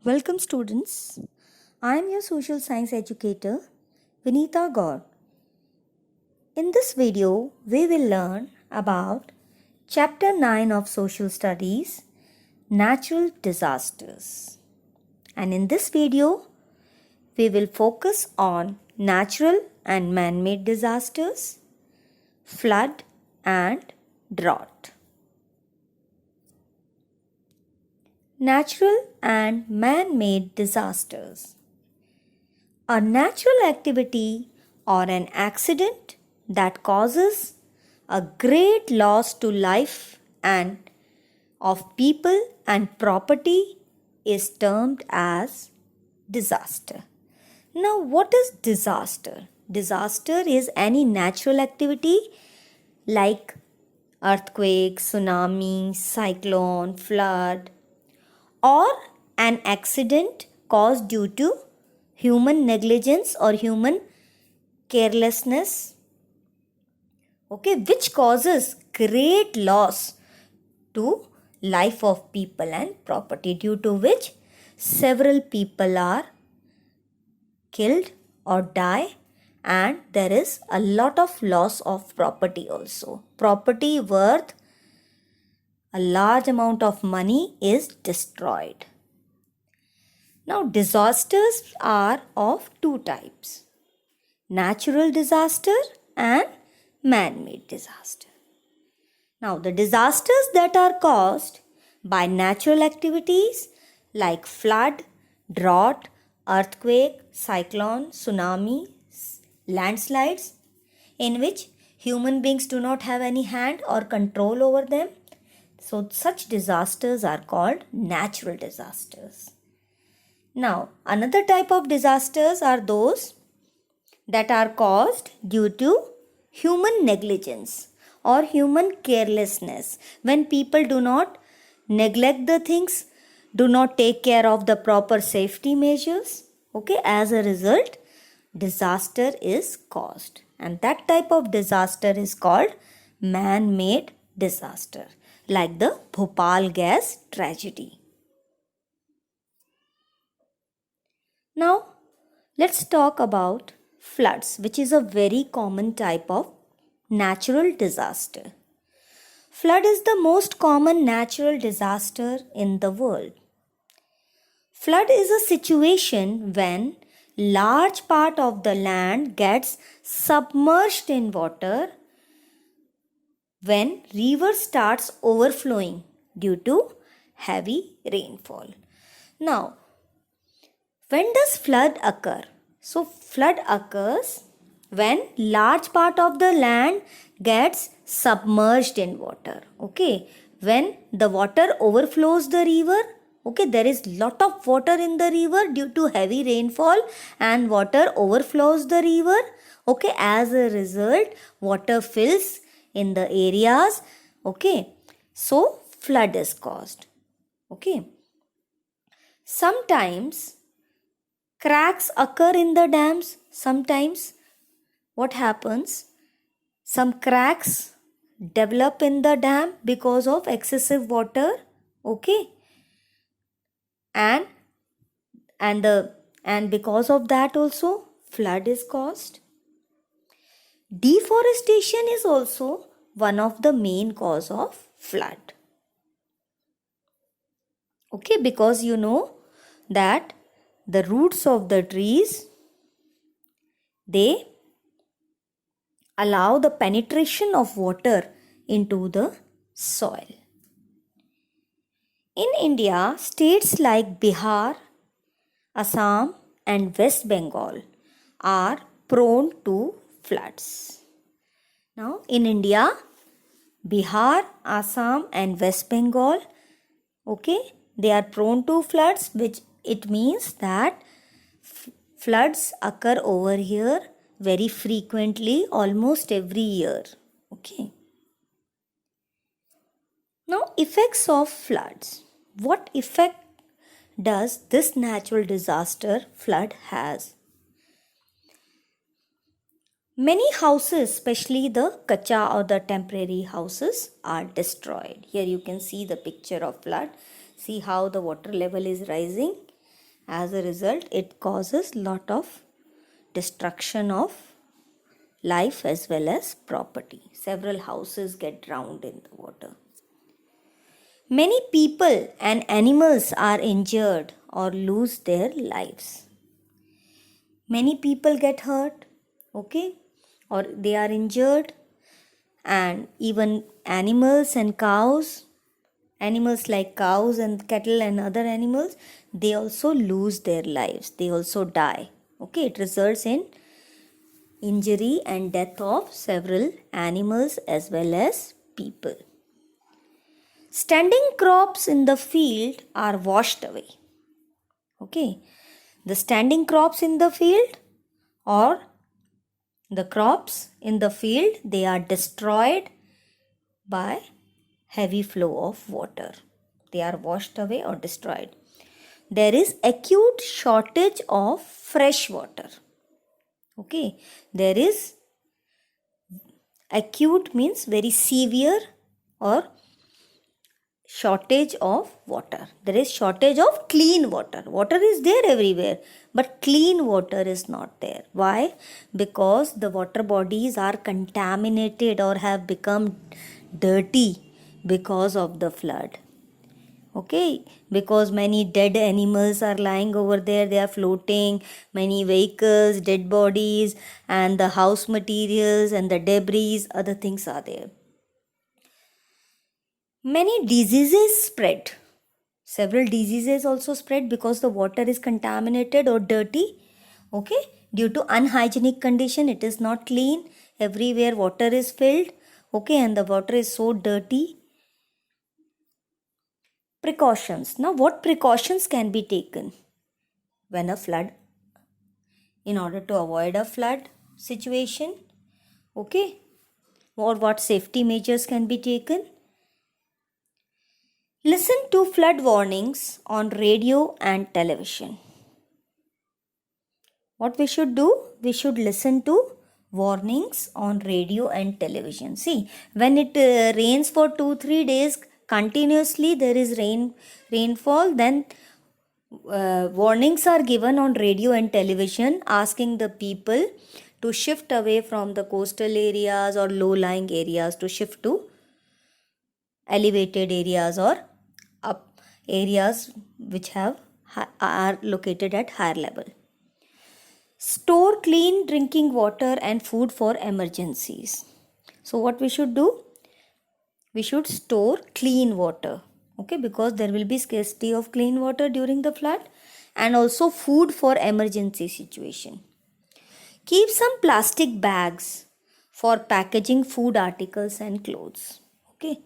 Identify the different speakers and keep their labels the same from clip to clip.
Speaker 1: Welcome students. I am your social science educator Vinita Gaur. In this video, we will learn about Chapter 9 of Social Studies, Natural Disasters. And in this video, we will focus on natural and man-made disasters, flood and drought. Natural and man-made disasters. A natural activity or an accident that causes a great loss to life and of people and property is termed as disaster. Now, what is disaster? Disaster is any natural activity like earthquake, tsunami, cyclone, flood, or an accident caused due to human negligence or human carelessness, which causes great loss to life of people and property, due to which several people are killed or die, and there is a lot of loss of property also. Property worth a large amount of money is destroyed. Now, disasters are of two types: natural disaster and man-made disaster. Now, the disasters that are caused by natural activities like flood, drought, earthquake, cyclone, tsunami, landslides, in which human beings do not have any hand or control over them. So, such disasters are called natural disasters. Now, another type of disasters are those that are caused due to human negligence or human carelessness, when people do not neglect the things, do not take care of the proper safety measures. As a result, disaster is caused, and that type of disaster is called man-made disaster, like the Bhopal gas tragedy. Now, let's talk about floods, which is a very common type of natural disaster. Flood is the most common natural disaster in the world. Flood is a situation when large part of the land gets submerged in water when river starts overflowing due to heavy rainfall. Now, when does flood occur? So, flood occurs when large part of the land gets submerged in water. When the water overflows the river, there is lot of water in the river due to heavy rainfall, and water overflows the river. As a result, water fills in the areas. So flood is caused. Sometimes cracks occur in the dams. Sometimes what happens? Some cracks develop in the dam because of excessive water. And because of that also flood is caused. Deforestation is also one of the main cause of flood. Because you know that the roots of the trees, they allow the penetration of water into the soil. In India, states like Bihar, Assam and West Bengal are prone to floods. Now, in India, Bihar, Assam and West Bengal, they are prone to floods, which it means that floods occur over here very frequently, almost every year. Now, effects of floods. What effect does this natural disaster flood has? Many houses, especially the kacha or the temporary houses, are destroyed. Here you can see the picture of flood. See how the water level is rising. As a result, it causes lot of destruction of life as well as property. Several houses get drowned in the water. Many people and animals are injured or lose their lives. Many people get hurt, okay, or they are injured, and even animals and cows, animals like cows and cattle and other animals, they also lose their lives, they also die, okay. It results in injury and death of several animals as well as people. Standing crops in the field are washed away, okay. The standing crops in the field or the crops in the field, they are destroyed by heavy flow of water. They are washed away or destroyed. There is acute shortage of fresh water. Okay, there is acute means very severe or shortage of water. There is shortage of clean water. Water is there everywhere, but clean water is not there. Why? Because the water bodies are contaminated or have become dirty because of the flood. Okay, because many dead animals are lying over there, they are floating, many vehicles, dead bodies, and the house materials and the debris, other things are there. Many diseases spread. Several diseases also spread because the water is contaminated or dirty. Okay, due to unhygienic condition, it is not clean. Everywhere water is filled. Okay, and the water is so dirty. Precautions. Now, what precautions can be taken when a flood, in order to avoid a flood situation? Okay, or what safety measures can be taken? Listen to flood warnings on radio and television. What we should do? We should listen to warnings on radio and television. See, when it rains for 2-3 days continuously, there is rainfall, then warnings are given on radio and television asking the people to shift away from the coastal areas or low-lying areas, to shift to elevated areas or up areas which are located at higher level. Store clean drinking water and food for emergencies. So what we should do? We should store clean water, okay, because there will be scarcity of clean water during the flood, and also food for emergency situation. Keep some plastic bags for packaging food articles and clothes, okay.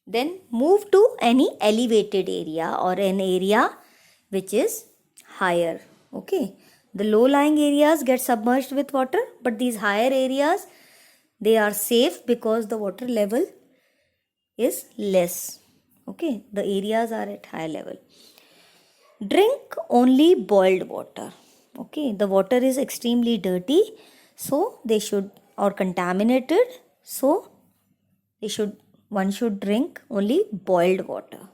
Speaker 1: Then move to any elevated area or an area which is higher, okay. The low-lying areas get submerged with water, but these higher areas, they are safe because the water level is less, okay. The areas are at high level. Drink only boiled water, okay. The water is extremely dirty, so they should, or contaminated, so one should drink only boiled water.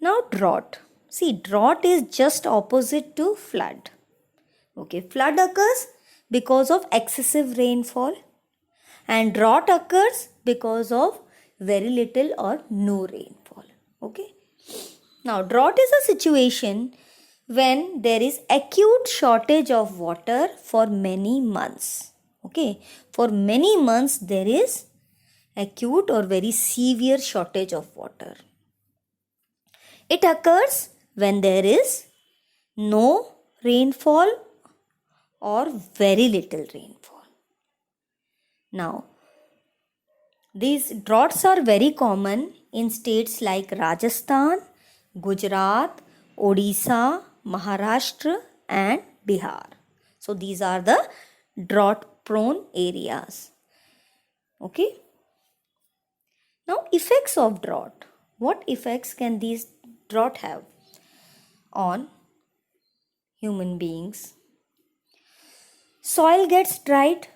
Speaker 1: Now drought. See, drought is just opposite to flood. Okay, flood occurs because of excessive rainfall, and drought occurs because of very little or no rainfall. Okay. Now, drought is a situation when there is acute shortage of water for many months. Okay, for many months there is acute or very severe shortage of water. It occurs when there is no rainfall or very little rainfall. Now, these droughts are very common in states like Rajasthan, Gujarat, Odisha, Maharashtra and Bihar. So, these are the drought prone areas. Okay. Now, effects of drought. What effects can these drought have on human beings? Soil gets dried.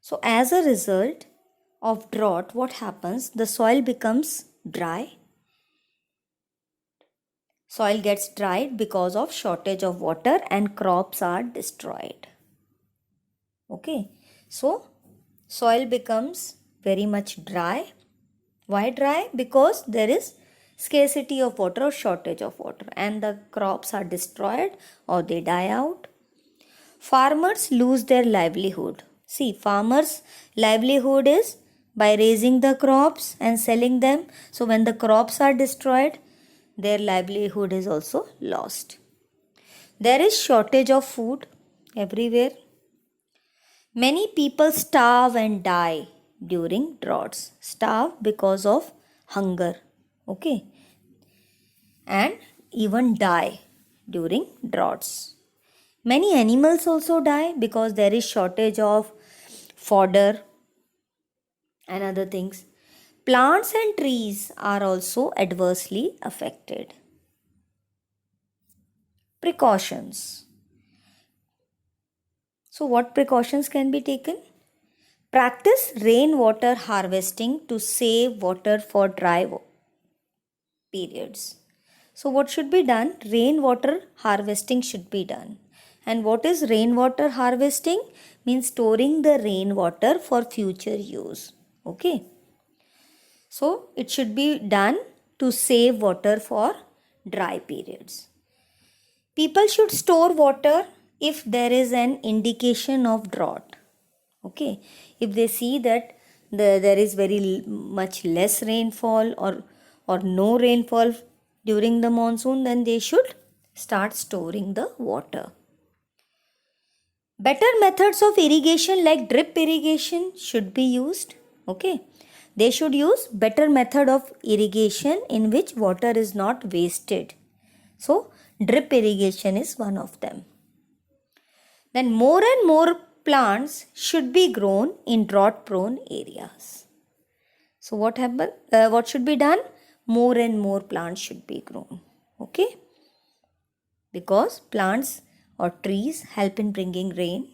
Speaker 1: So, as a result of drought, what happens? The soil becomes dry. Soil gets dried because of shortage of water and crops are destroyed. Okay, so soil becomes very much dry. Why dry? Because there is scarcity of water or shortage of water and the crops are destroyed or they die out. Farmers lose their livelihood. See, farmers' livelihood is by raising the crops and selling them. So, when the crops are destroyed, their livelihood is also lost. There is shortage of food everywhere. Many people starve and die during droughts. Starve because of hunger. Okay. And even die during droughts. Many animals also die because there is shortage of fodder and other things. Plants and trees are also adversely affected. Precautions. So, what precautions can be taken? Practice rainwater harvesting to save water for dry periods. So, what should be done? Rainwater harvesting should be done. And what is rainwater harvesting? Means storing the rainwater for future use. Okay. So, it should be done to save water for dry periods. People should store water if there is an indication of drought. Okay. If they see that there is very much less rainfall or no rainfall during the monsoon, then they should start storing the water. Better methods of irrigation like drip irrigation should be used. Okay. They should use better method of irrigation in which water is not wasted. So, drip irrigation is one of them. Then more and more plants should be grown in drought prone areas. So, what should be done? More and more plants should be grown. Okay. Because plants or trees help in bringing rain.